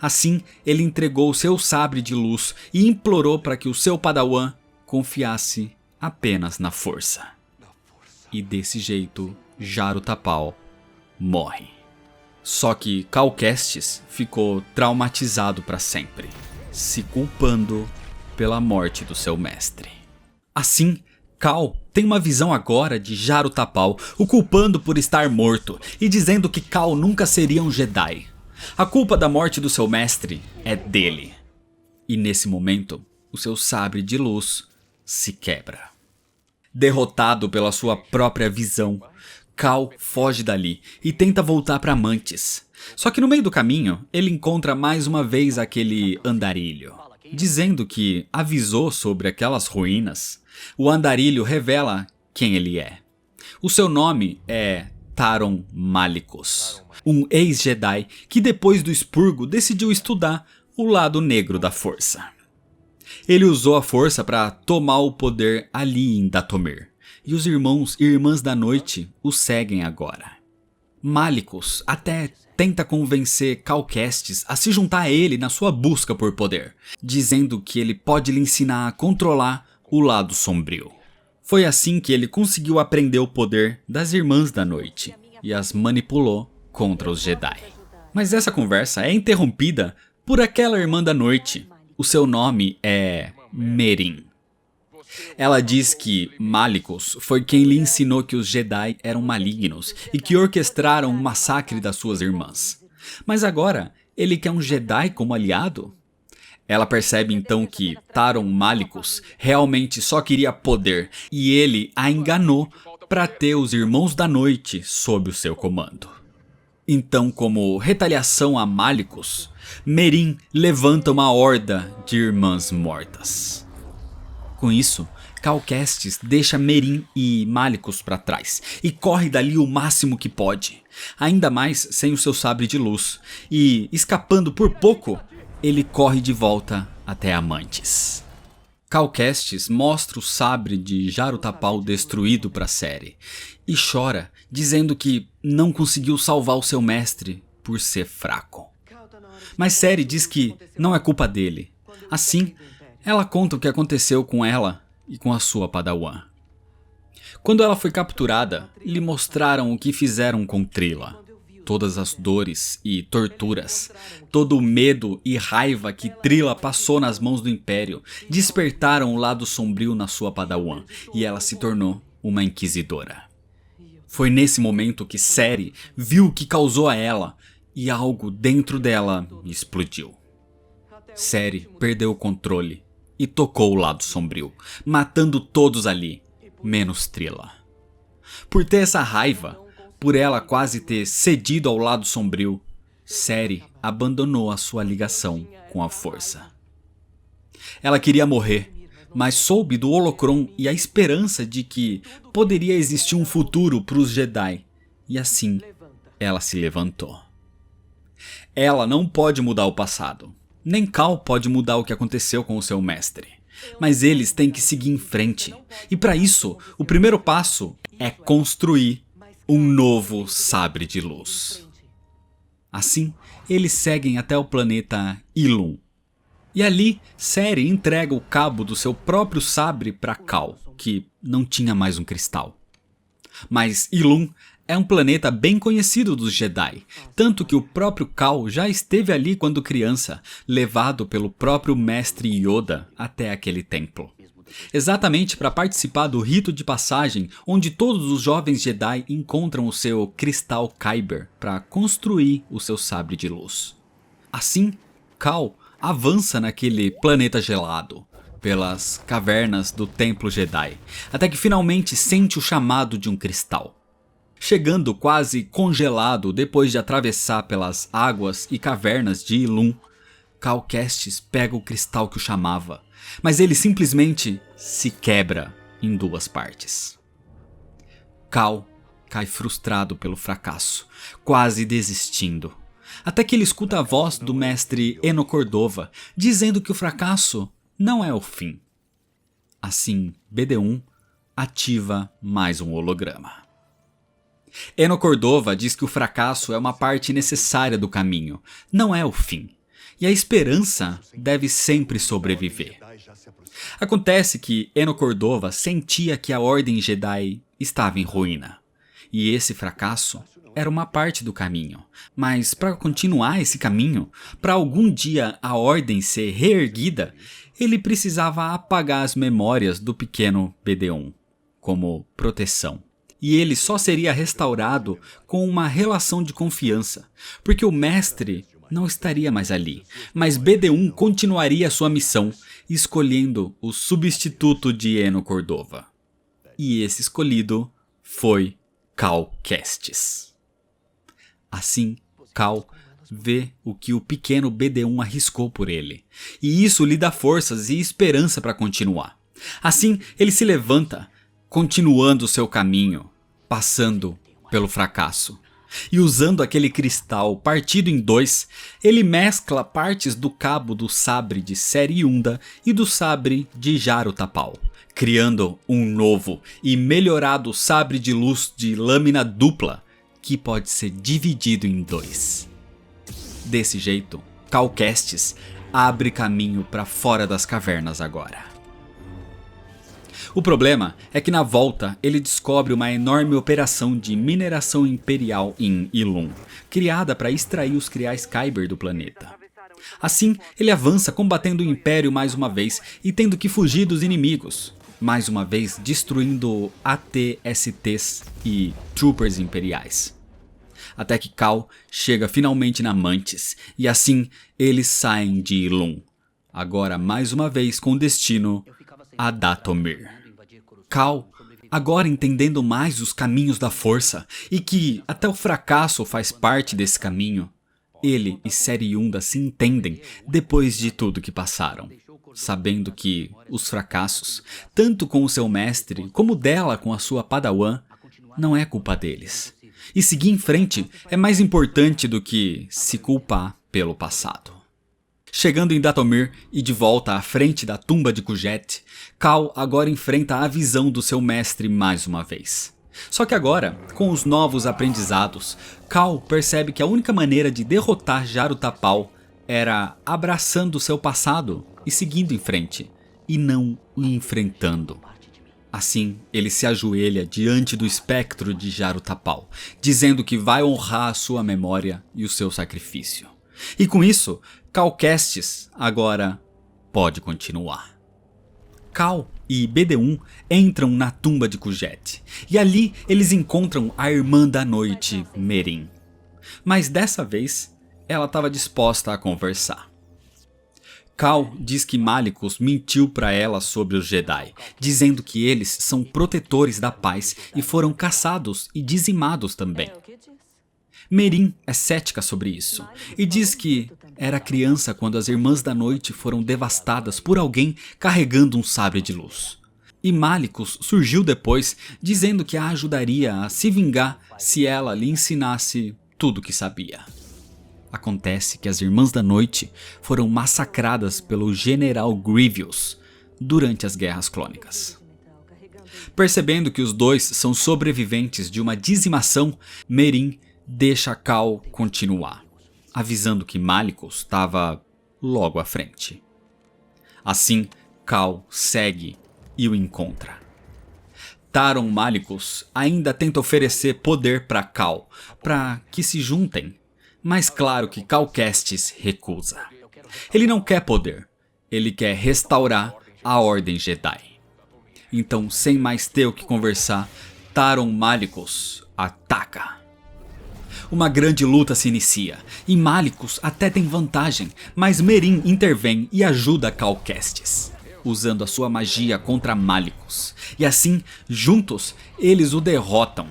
Assim, ele entregou seu sabre de luz e implorou para que o seu padawan confiasse apenas na força. E desse jeito, Jaro Tapal morre. Só que Cal Kestis ficou traumatizado para sempre, se culpando pela morte do seu mestre. Assim, Cal tem uma visão agora de Jaro Tapal o culpando por estar morto e dizendo que Cal nunca seria um Jedi. A culpa da morte do seu mestre é dele. E nesse momento, o seu sabre de luz se quebra. Derrotado pela sua própria visão, Cal foge dali e tenta voltar para Mantis. Só que no meio do caminho, ele encontra mais uma vez aquele andarilho, dizendo que avisou sobre aquelas ruínas. O andarilho revela quem ele é. O seu nome é Taron Malicus, um ex-Jedi que depois do expurgo decidiu estudar o lado negro da força. Ele usou a força para tomar o poder ali em Dathomir, e os irmãos e irmãs da noite o seguem agora. Malicus até tenta convencer Cal Kestis a se juntar a ele na sua busca por poder, dizendo que ele pode lhe ensinar a controlar o lado sombrio. Foi assim que ele conseguiu aprender o poder das Irmãs da Noite e as manipulou contra os Jedi. Mas essa conversa é interrompida por aquela Irmã da Noite. O seu nome é Merin. Ela diz que Malicus foi quem lhe ensinou que os Jedi eram malignos e que orquestraram o massacre das suas irmãs. Mas agora, ele quer um Jedi como aliado? Ela percebe então que Taron Malicus realmente só queria poder e ele a enganou para ter os Irmãos da Noite sob o seu comando. Então, como retaliação a Malicos, Meereen levanta uma horda de irmãs mortas. Com isso, Cal Kestis deixa Meereen e Malicos para trás e corre dali o máximo que pode, ainda mais sem o seu sabre de luz, e, escapando por pouco, ele corre de volta até Amantes. Cal Kestis mostra o sabre de Jarutapal destruído para Ciri e chora, dizendo que não conseguiu salvar o seu mestre por ser fraco. Mas Ciri diz que não é culpa dele. Assim, ela conta o que aconteceu com ela e com a sua padawan. Quando ela foi capturada, lhe mostraram o que fizeram com Trilla. Todas as dores e torturas, todo o medo e raiva que Trilla passou nas mãos do Império despertaram o lado sombrio na sua padawan e ela se tornou uma inquisidora. Foi nesse momento que Ciri viu o que causou a ela e algo dentro dela explodiu. Ciri perdeu o controle e tocou o lado sombrio, matando todos ali, menos Trilla. Por ter essa raiva, por ela quase ter cedido ao lado sombrio, Ciri abandonou a sua ligação com a força. Ela queria morrer, mas soube do Holocron e a esperança de que poderia existir um futuro para os Jedi, e assim ela se levantou. Ela não pode mudar o passado, nem Cal pode mudar o que aconteceu com o seu mestre, mas eles têm que seguir em frente, e para isso o primeiro passo é construir um novo sabre de luz. Assim, eles seguem até o planeta Ilum. E ali, Ciri entrega o cabo do seu próprio sabre para Cal, que não tinha mais um cristal. Mas Ilum é um planeta bem conhecido dos Jedi, tanto que o próprio Cal já esteve ali quando criança, levado pelo próprio mestre Yoda até aquele templo. Exatamente para participar do rito de passagem onde todos os jovens Jedi encontram o seu cristal Kyber para construir o seu sabre de luz. Assim, Cal avança naquele planeta gelado, pelas cavernas do templo Jedi, até que finalmente sente o chamado de um cristal. Chegando quase congelado depois de atravessar pelas águas e cavernas de Ilum, Cal Kestis pega o cristal que o chamava, mas ele simplesmente se quebra em duas partes. Cal cai frustrado pelo fracasso, quase desistindo, até que ele escuta a voz do mestre Eno Cordova dizendo que o fracasso não é o fim. Assim, BD-1 ativa mais um holograma. Eno Cordova diz que o fracasso é uma parte necessária do caminho, não é o fim. E a esperança deve sempre sobreviver. Acontece que Eno Cordova sentia que a Ordem Jedi estava em ruína. E esse fracasso era uma parte do caminho. Mas para continuar esse caminho, para algum dia a Ordem ser reerguida, ele precisava apagar as memórias do pequeno BD-1, como proteção. E ele só seria restaurado com uma relação de confiança, porque o mestre não estaria mais ali, mas BD-1 continuaria sua missão, escolhendo o substituto de Eno Cordova. E esse escolhido foi Cal Kestis. Assim, Cal vê o que o pequeno BD-1 arriscou por ele, e isso lhe dá forças e esperança para continuar. Assim, ele se levanta, continuando seu caminho, passando pelo fracasso. E usando aquele cristal partido em dois, ele mescla partes do cabo do sabre de Ciri Yunda e do sabre de Jarutapal, criando um novo e melhorado sabre de luz de lâmina dupla, que pode ser dividido em dois. Desse jeito, Cal Kestis abre caminho para fora das cavernas agora. O problema é que na volta ele descobre uma enorme operação de mineração imperial em Ilum, criada para extrair os criais Kyber do planeta. Assim, ele avança combatendo o Império mais uma vez e tendo que fugir dos inimigos, mais uma vez destruindo AT-STs e Troopers imperiais. Até que Cal chega finalmente na Mantis, e assim eles saem de Ilum, agora mais uma vez com destino a Dathomir. Cal agora entendendo mais os caminhos da força e que até o fracasso faz parte desse caminho, ele e Seriunda se entendem depois de tudo que passaram, sabendo que os fracassos, tanto com o seu mestre como dela com a sua padawan, não é culpa deles. E seguir em frente é mais importante do que se culpar pelo passado. Chegando em Dathomir e de volta à frente da tumba de Kujet, Cal agora enfrenta a visão do seu mestre mais uma vez. Só que agora, com os novos aprendizados, Cal percebe que a única maneira de derrotar Jarutapal era abraçando seu passado e seguindo em frente, e não o enfrentando. Assim, ele se ajoelha diante do espectro de Jarutapal, dizendo que vai honrar a sua memória e o seu sacrifício. E com isso, Cal Kestis agora pode continuar. Cal e BD1 entram na tumba de Kujet, e ali eles encontram a Irmã da Noite, Merin. Mas dessa vez, ela estava disposta a conversar. Cal diz que Malicos mentiu para ela sobre os Jedi, dizendo que eles são protetores da paz e foram caçados e dizimados também. Merin é cética sobre isso e diz que era criança quando as Irmãs da Noite foram devastadas por alguém carregando um sabre de luz. E Malicos surgiu depois dizendo que a ajudaria a se vingar se ela lhe ensinasse tudo o que sabia. Acontece que as Irmãs da Noite foram massacradas pelo General Grievous durante as Guerras Clônicas. Percebendo que os dois são sobreviventes de uma dizimação, Merin deixa Cal continuar, avisando que Malicos estava logo à frente. Assim, Cal segue e o encontra. Taron Malicos ainda tenta oferecer poder para Cal, para que se juntem, mas claro que Cal Kestis recusa. Ele não quer poder, ele quer restaurar a Ordem Jedi. Então, sem mais ter o que conversar, Taron Malicos ataca. Uma grande luta se inicia, e Malicos até tem vantagem, mas Merin intervém e ajuda Cal Kestis, usando a sua magia contra Malicos. E assim, juntos, eles o derrotam,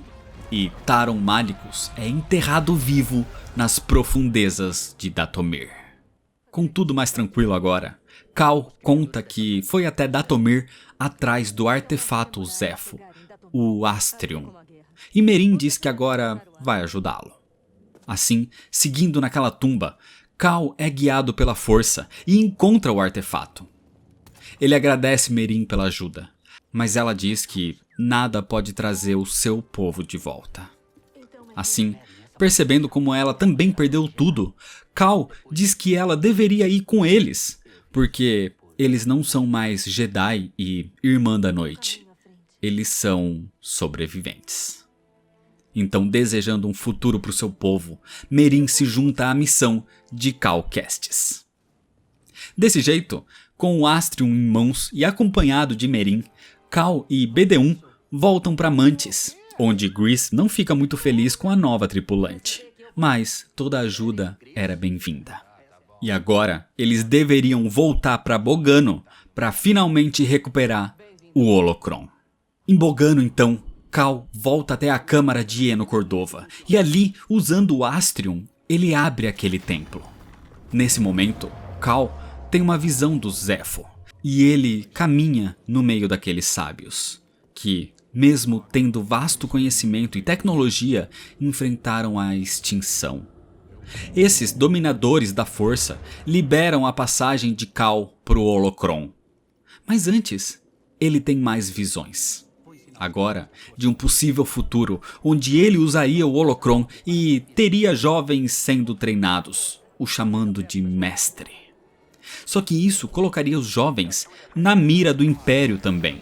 e Taron Malicos é enterrado vivo nas profundezas de Dathomir. Com tudo mais tranquilo agora, Cal conta que foi até Dathomir atrás do artefato Zeffo, o Astrium, e Merin diz que agora vai ajudá-lo. Assim, seguindo naquela tumba, Cal é guiado pela força e encontra o artefato. Ele agradece Merin pela ajuda, mas ela diz que nada pode trazer o seu povo de volta. Assim, percebendo como ela também perdeu tudo, Cal diz que ela deveria ir com eles, porque eles não são mais Jedi e Irmã da Noite. Eles são sobreviventes. Então, desejando um futuro para o seu povo, Merin se junta à missão de Cal Kestis. Desse jeito, com o Astrium em mãos e acompanhado de Merin, Cal e BD1 voltam para Mantis, onde Grease não fica muito feliz com a nova tripulante, mas toda ajuda era bem-vinda. E agora, eles deveriam voltar para Bogano para finalmente recuperar o Holocron. Em Bogano, então, Cal volta até a câmara de Eno Cordova, e ali, usando o Astrium, ele abre aquele templo. Nesse momento, Cal tem uma visão do Zeffo, e ele caminha no meio daqueles sábios, que, mesmo tendo vasto conhecimento e tecnologia, enfrentaram a extinção. Esses dominadores da força liberam a passagem de Cal para o Holocron. Mas antes, ele tem mais visões. Agora, de um possível futuro onde ele usaria o Holocron e teria jovens sendo treinados, o chamando de mestre. Só que isso colocaria os jovens na mira do Império também.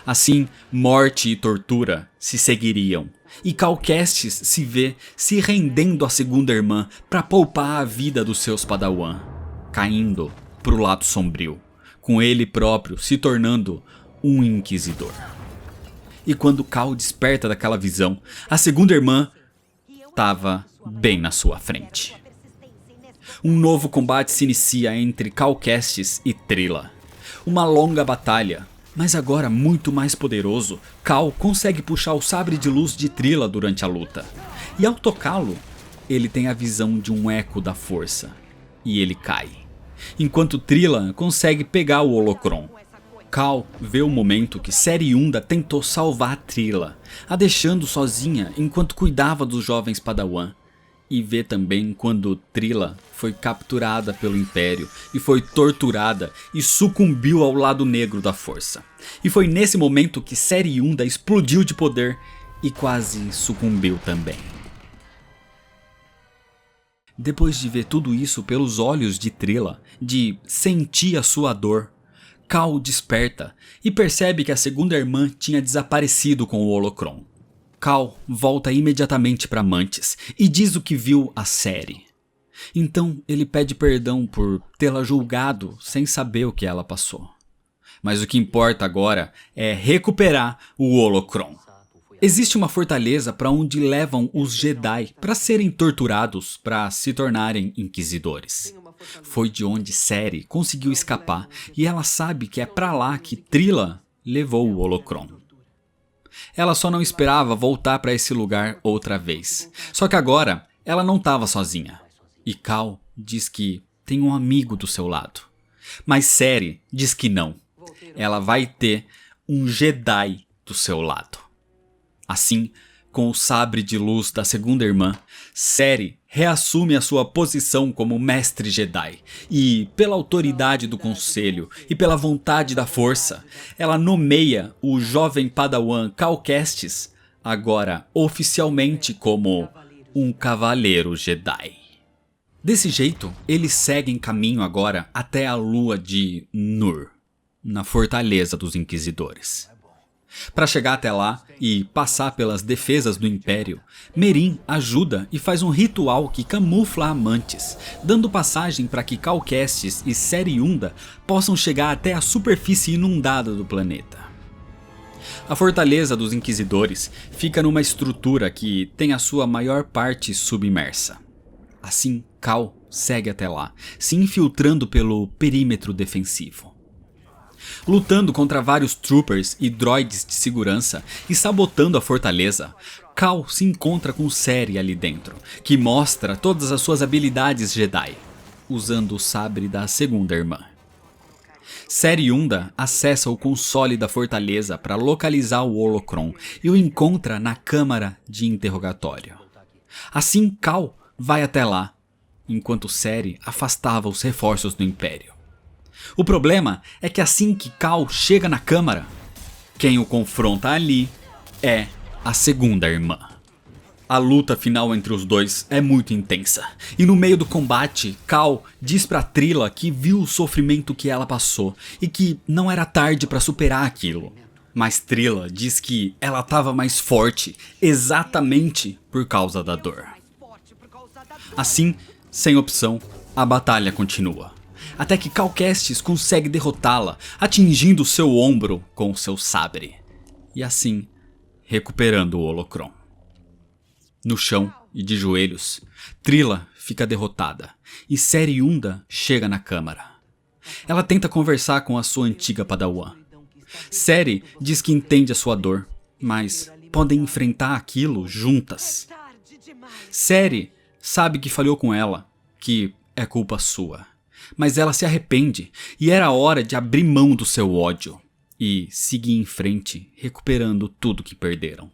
Assim, morte e tortura se seguiriam, e Cal Kestis se vê se rendendo à segunda irmã para poupar a vida dos seus padawan, caindo para o lado sombrio, com ele próprio se tornando um inquisidor. E quando Cal desperta daquela visão, a segunda irmã estava bem na sua frente. Um novo combate se inicia entre Cal Kestis e Trilla. Uma longa batalha, Mas agora muito mais poderoso, Cal consegue puxar o sabre de luz de Trilla durante a luta. E ao tocá-lo, ele tem a visão de um eco da força. E ele cai. Enquanto Trilla consegue pegar o Holocron. Cal vê o momento que Seriunda tentou salvar Trilla, a deixando sozinha enquanto cuidava dos jovens Padawan. E vê também quando Trilla foi capturada pelo Império e foi torturada e sucumbiu ao lado negro da força. E foi nesse momento que Seriunda explodiu de poder e quase sucumbiu também. Depois de ver tudo isso pelos olhos de Trilla, de sentir a sua dor, Cal desperta e percebe que a segunda irmã tinha desaparecido com o Holocron. Cal volta imediatamente para Mantis e diz o que viu a Cere. Então ele pede perdão por tê-la julgado sem saber o que ela passou. Mas o que importa agora é recuperar o Holocron. Existe uma fortaleza para onde levam os Jedi para serem torturados para se tornarem inquisidores. Foi de onde Cere conseguiu escapar e ela sabe que é para lá que Trilla levou o Holocron. Ela só não esperava voltar para esse lugar outra vez. Só que agora ela não estava sozinha. E Cal diz que tem um amigo do seu lado. Mas Cere diz que não. Ela vai ter um Jedi do seu lado. Assim, com o sabre de luz da segunda irmã, Cere reassume a sua posição como mestre Jedi e, pela autoridade do conselho e pela vontade da força, ela nomeia o jovem Padawan Cal Kestis, agora oficialmente como um cavaleiro Jedi. Desse jeito, eles seguem caminho agora até a lua de Nur, na fortaleza dos Inquisidores. Para chegar até lá e passar pelas defesas do Império, Merin ajuda e faz um ritual que camufla a Mantis, dando passagem para que Cal Kestis e Seriunda possam chegar até a superfície inundada do planeta. A fortaleza dos Inquisidores fica numa estrutura que tem a sua maior parte submersa. Assim, Cal segue até lá, se infiltrando pelo perímetro defensivo. Lutando contra vários troopers e droids de segurança e sabotando a fortaleza, Cal se encontra com Cere ali dentro, que mostra todas as suas habilidades Jedi, usando o sabre da segunda irmã. Seriunda acessa o console da fortaleza para localizar o Holocron e o encontra na câmara de interrogatório. Assim, Cal vai até lá, enquanto Cere afastava os reforços do Império. O problema é que assim que Cal chega na câmara, quem o confronta ali é a segunda irmã. A luta final entre os dois é muito intensa, e no meio do combate, Cal diz pra Trilla que viu o sofrimento que ela passou e que não era tarde pra superar aquilo. Mas Trilla diz que ela estava mais forte exatamente por causa da dor. Assim, sem opção, a batalha continua. Até que Cal Kestis consegue derrotá-la, atingindo seu ombro com seu sabre. E assim, recuperando o Holocron. No chão e de joelhos, Trilla fica derrotada e Seriunda chega na câmara. Ela tenta conversar com a sua antiga Padawan. Cere diz que entende a sua dor, mas podem enfrentar aquilo juntas. Cere sabe que falhou com ela, que é culpa sua. Mas ela se arrepende e era hora de abrir mão do seu ódio e seguir em frente, recuperando tudo que perderam.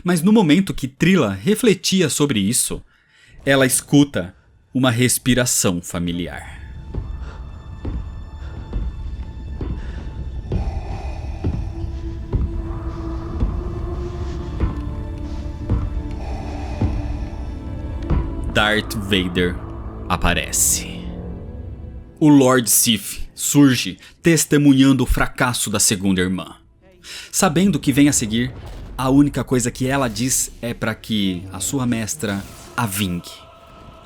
Mas no momento que Trilla refletia sobre isso, ela escuta uma respiração familiar. Darth Vader aparece. O Lord Sith surge testemunhando o fracasso da segunda irmã. Sabendo o que vem a seguir, a única coisa que ela diz é para que a sua mestra a vingue.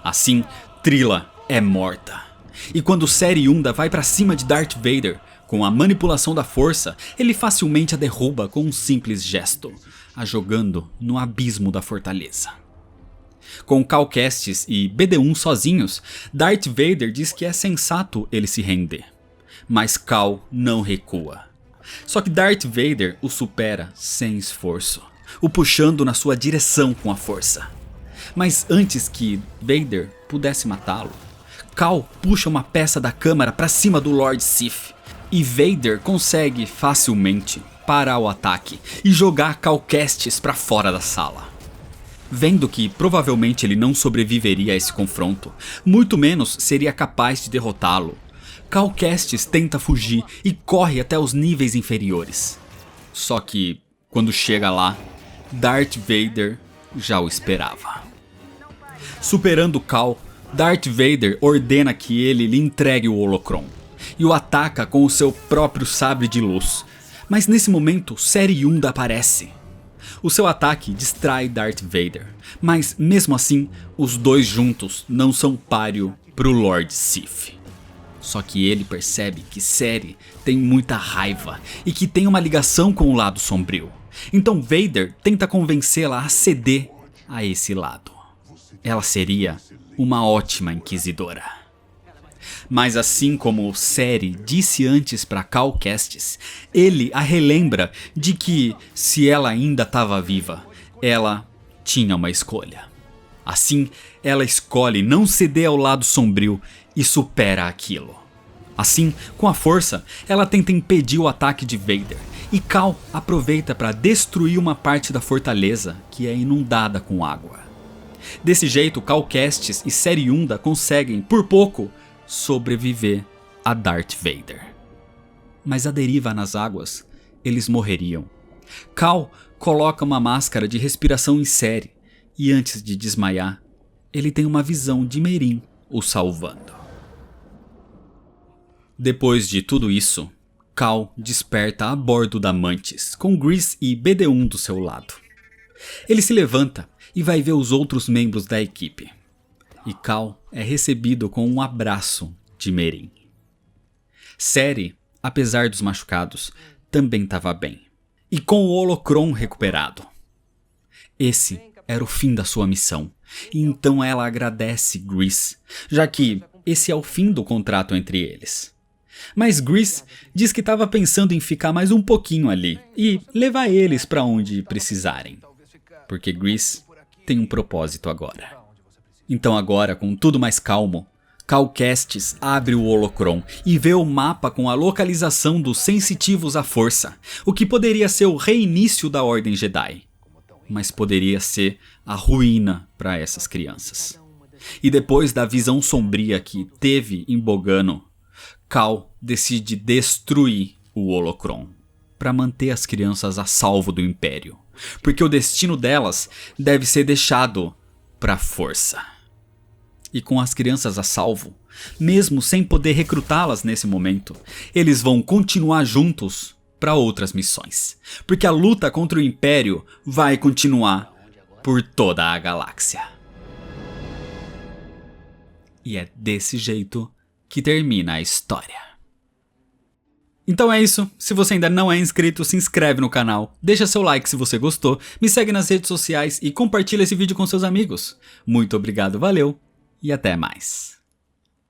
Assim, Trilla é morta. E quando Seriunda vai para cima de Darth Vader, com a manipulação da força, ele facilmente a derruba com um simples gesto, a jogando no abismo da fortaleza. Com Cal Kestis e BD-1 sozinhos, Darth Vader diz que é sensato ele se render. Mas Cal não recua. Só que Darth Vader o supera sem esforço, o puxando na sua direção com a força. Mas antes que Vader pudesse matá-lo, Cal puxa uma peça da câmara para cima do Lord Sith, e Vader consegue facilmente parar o ataque e jogar Cal Kestis para fora da sala. Vendo que provavelmente ele não sobreviveria a esse confronto, muito menos seria capaz de derrotá-lo, Cal Kestis tenta fugir e corre até os níveis inferiores. Só que, quando chega lá, Darth Vader já o esperava. Superando Cal, Darth Vader ordena que ele lhe entregue o Holocron e o ataca com o seu próprio sabre de luz. Mas nesse momento, Seriunda aparece. O seu ataque distrai Darth Vader, mas mesmo assim, os dois juntos não são páreo pro Lord Sith. Só que ele percebe que Cere tem muita raiva e que tem uma ligação com o lado sombrio. Então Vader tenta convencê-la a ceder a esse lado. Ela seria uma ótima inquisidora. Mas assim como Cere disse antes para Cal Kestis, ele a relembra de que, se ela ainda estava viva, ela tinha uma escolha. Assim, ela escolhe não ceder ao lado sombrio e supera aquilo. Assim, com a força, ela tenta impedir o ataque de Vader, e Cal aproveita para destruir uma parte da fortaleza que é inundada com água. Desse jeito, Cal Kestis e Seriunda conseguem, por pouco, sobreviver a Darth Vader. Mas à deriva nas águas, eles morreriam. Cal coloca uma máscara de respiração em Cere, e antes de desmaiar, ele tem uma visão de Merin o salvando. Depois de tudo isso, Cal desperta a bordo da Mantis, com Grease e BD-1 do seu lado. Ele se levanta e vai ver os outros membros da equipe. E Cal é recebido com um abraço de Merin. Cere, apesar dos machucados, também estava bem. E com o Holocron recuperado. Esse era o fim da sua missão, e então ela agradece Grease, já que esse é o fim do contrato entre eles. Mas Grease diz que estava pensando em ficar mais um pouquinho ali e levar eles para onde precisarem. Porque Grease tem um propósito agora. Então agora, com tudo mais calmo, Cal Kestis abre o Holocron e vê o mapa com a localização dos sensitivos à força, o que poderia ser o reinício da Ordem Jedi, mas poderia ser a ruína para essas crianças. E depois da visão sombria que teve em Bogano, Cal decide destruir o Holocron para manter as crianças a salvo do Império, porque o destino delas deve ser deixado para a força. E com as crianças a salvo, mesmo sem poder recrutá-las nesse momento, eles vão continuar juntos para outras missões, porque a luta contra o Império vai continuar por toda a galáxia. E é desse jeito que termina a história. Então é isso, se você ainda não é inscrito, se inscreve no canal, deixa seu like se você gostou, me segue nas redes sociais e compartilha esse vídeo com seus amigos. Muito obrigado, valeu! E até mais.